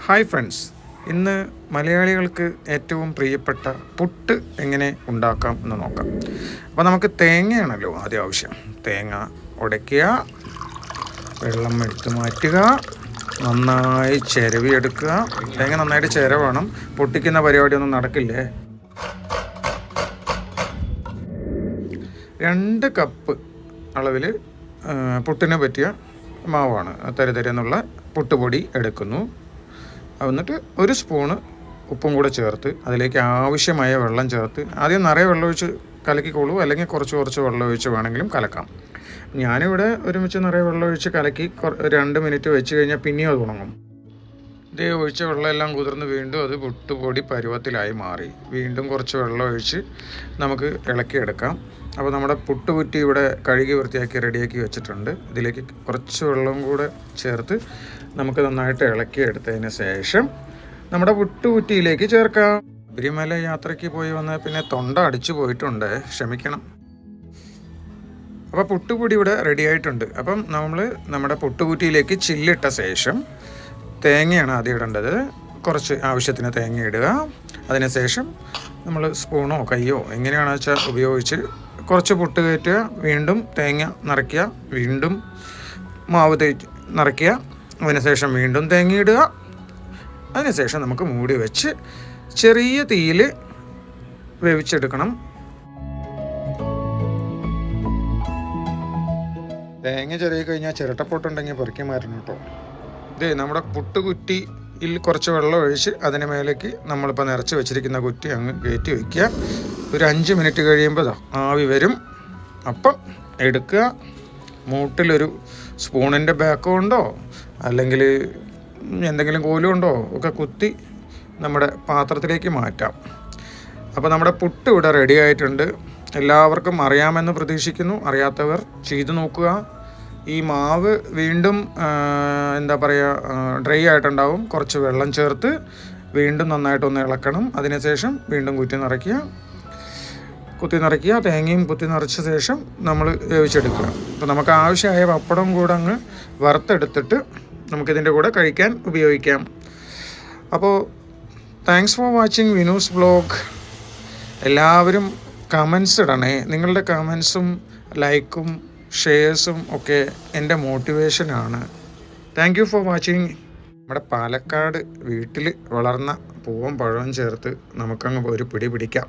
Hi friends, ഇന്ന് മലയാളികൾക്ക് ഏറ്റവും പ്രിയപ്പെട്ട പുട്ട് എങ്ങനെ ഉണ്ടാക്കാം എന്ന് നോക്കാം. അപ്പോൾ നമുക്ക് തേങ്ങയാണല്ലോ ആദ്യം ആവശ്യം. തേങ്ങ ഉടയ്ക്കുക, വെള്ളം എടുത്ത് മാറ്റുക, നന്നായി ചിരവിയെടുക്കുക. തേങ്ങ നന്നായിട്ട് ചിരവണം, പൊട്ടിക്കുന്ന പരിപാടിയൊന്നും നടക്കില്ലേ. 2 കപ്പ് അളവിൽ പുട്ടിന് പറ്റിയ മാവാണ്. തരിതരെന്നുള്ള പുട്ടുപൊടി എടുക്കുന്നു. എന്നിട്ട് 1 സ്പൂണ് ഉപ്പും കൂടെ ചേർത്ത് അതിലേക്ക് ആവശ്യമായ വെള്ളം ചേർത്ത് ആദ്യം നിറയെ വെള്ളമൊഴിച്ച് കലക്കിക്കോളൂ, അല്ലെങ്കിൽ കുറച്ച് വെള്ളമൊഴിച്ച് വേണമെങ്കിലും കലക്കാം. ഞാനിവിടെ ഒരുമിച്ച് നിറയെ വെള്ളമൊഴിച്ച് കലക്കി 2 മിനിറ്റ് വെച്ച് കഴിഞ്ഞാൽ പിന്നെയും അത് ഉണങ്ങും. ഇതേ ഒഴിച്ച വെള്ളമെല്ലാം കുതിർന്ന് വീണ്ടും അത് പുട്ടുപൊടി പരുവത്തിലായി മാറി. വീണ്ടും കുറച്ച് വെള്ളം ഒഴിച്ച് നമുക്ക് ഇളക്കിയെടുക്കാം. അപ്പോൾ നമ്മുടെ പുട്ടുകുറ്റി ഇവിടെ കഴുകി വൃത്തിയാക്കി റെഡിയാക്കി വെച്ചിട്ടുണ്ട്. ഇതിലേക്ക് കുറച്ച് വെള്ളം കൂടെ ചേർത്ത് നമുക്ക് നന്നായിട്ട് ഇളക്കിയെടുത്തതിന് ശേഷം നമ്മുടെ പുട്ടുകുറ്റിയിലേക്ക് ചേർക്കാം. ശബരിമല യാത്രയ്ക്ക് പോയി വന്നാൽ പിന്നെ തൊണ്ട അടിച്ചു പോയിട്ടുണ്ട്, ക്ഷമിക്കണം. അപ്പോൾ പുട്ടുപൊടി ഇവിടെ റെഡി ആയിട്ടുണ്ട്. അപ്പം നമ്മൾ നമ്മുടെ പുട്ടുകുറ്റിയിലേക്ക് ചില്ലിട്ട ശേഷം തേങ്ങയാണ് ആദ്യം ഇടേണ്ടത്. കുറച്ച് ആവശ്യത്തിന് തേങ്ങ ഇടുക. അതിനുശേഷം നമ്മൾ സ്പൂണോ കയ്യോ എങ്ങനെയാണെന്ന് വെച്ചാൽ ഉപയോഗിച്ച് കുറച്ച് പുട്ട് കയറ്റുക, വീണ്ടും തേങ്ങ നിറയ്ക്കുക, വീണ്ടും മാവ് നിറയ്ക്കുക, അതിനുശേഷം വീണ്ടും തേങ്ങ ഇടുക. അതിനുശേഷം നമുക്ക് മൂടി വെച്ച് ചെറിയ തീയിൽ വേവിച്ചെടുക്കണം. തേങ്ങ ചെറിയ കഴിഞ്ഞാൽ ചിരട്ടപ്പൊട്ടുണ്ടെങ്കിൽ പൊറുക്കി മാറ്റണം കേട്ടോ. ഇത് നമ്മുടെ പുട്ടുകുറ്റിയിൽ കുറച്ച് വെള്ളം ഒഴിച്ച് അതിന് മേലേക്ക് നമ്മളിപ്പോൾ നിറച്ച് വെച്ചിരിക്കുന്ന കുറ്റി അങ്ങ് കയറ്റി വയ്ക്കുക. ഒരു 5 മിനിറ്റ് കഴിയുമ്പോൾ ആവി വരും. അപ്പം എടുക്കുക. മൂട്ടിലൊരു സ്പൂണിൻ്റെ ബാക്ക് കൊണ്ടോ അല്ലെങ്കിൽ എന്തെങ്കിലും കോലുകൊണ്ടോ ഒക്കെ കുത്തി നമ്മുടെ പാത്രത്തിലേക്ക് മാറ്റാം. അപ്പോൾ നമ്മുടെ പുട്ട് ഇവിടെ റെഡി ആയിട്ടുണ്ട്. എല്ലാവർക്കും അറിയാമെന്ന് പ്രതീക്ഷിക്കുന്നു. അറിയാത്തവർ ചെയ്തു നോക്കുക. ഈ മാവ് വീണ്ടും എന്താ പറയുക, ഡ്രൈ ആയിട്ടുണ്ടാവും. കുറച്ച് വെള്ളം ചേർത്ത് വീണ്ടും നന്നായിട്ടൊന്ന് ഇളക്കണം. അതിനുശേഷം വീണ്ടും കുത്തി നിറയ്ക്കുക. തേങ്ങയും കുത്തി നിറച്ച ശേഷം നമ്മൾ വേവിച്ചെടുക്കുക. അപ്പോൾ നമുക്ക് ആവശ്യമായ പപ്പടം കൂടെ അങ്ങ് വറുത്തെടുത്തിട്ട് നമുക്കിതിൻ്റെ കൂടെ കഴിക്കാൻ ഉപയോഗിക്കാം. അപ്പോൾ thanks for watching Vinu's vlog. എല്ലാവരും കമൻസ് ഇടണേ. നിങ്ങളുടെ കമൻസും ലൈക്കും ഷെയർസും ഒക്കെ എൻ്റെ മോട്ടിവേഷനാണ്. Thank you for watching. നമ്മുടെ പാലക്കാട് വീട്ടിൽ വളർന്ന പൂവും പഴവും ചേർത്ത് നമുക്കങ്ങ് ഒരു പിടി പിടിക്കാം.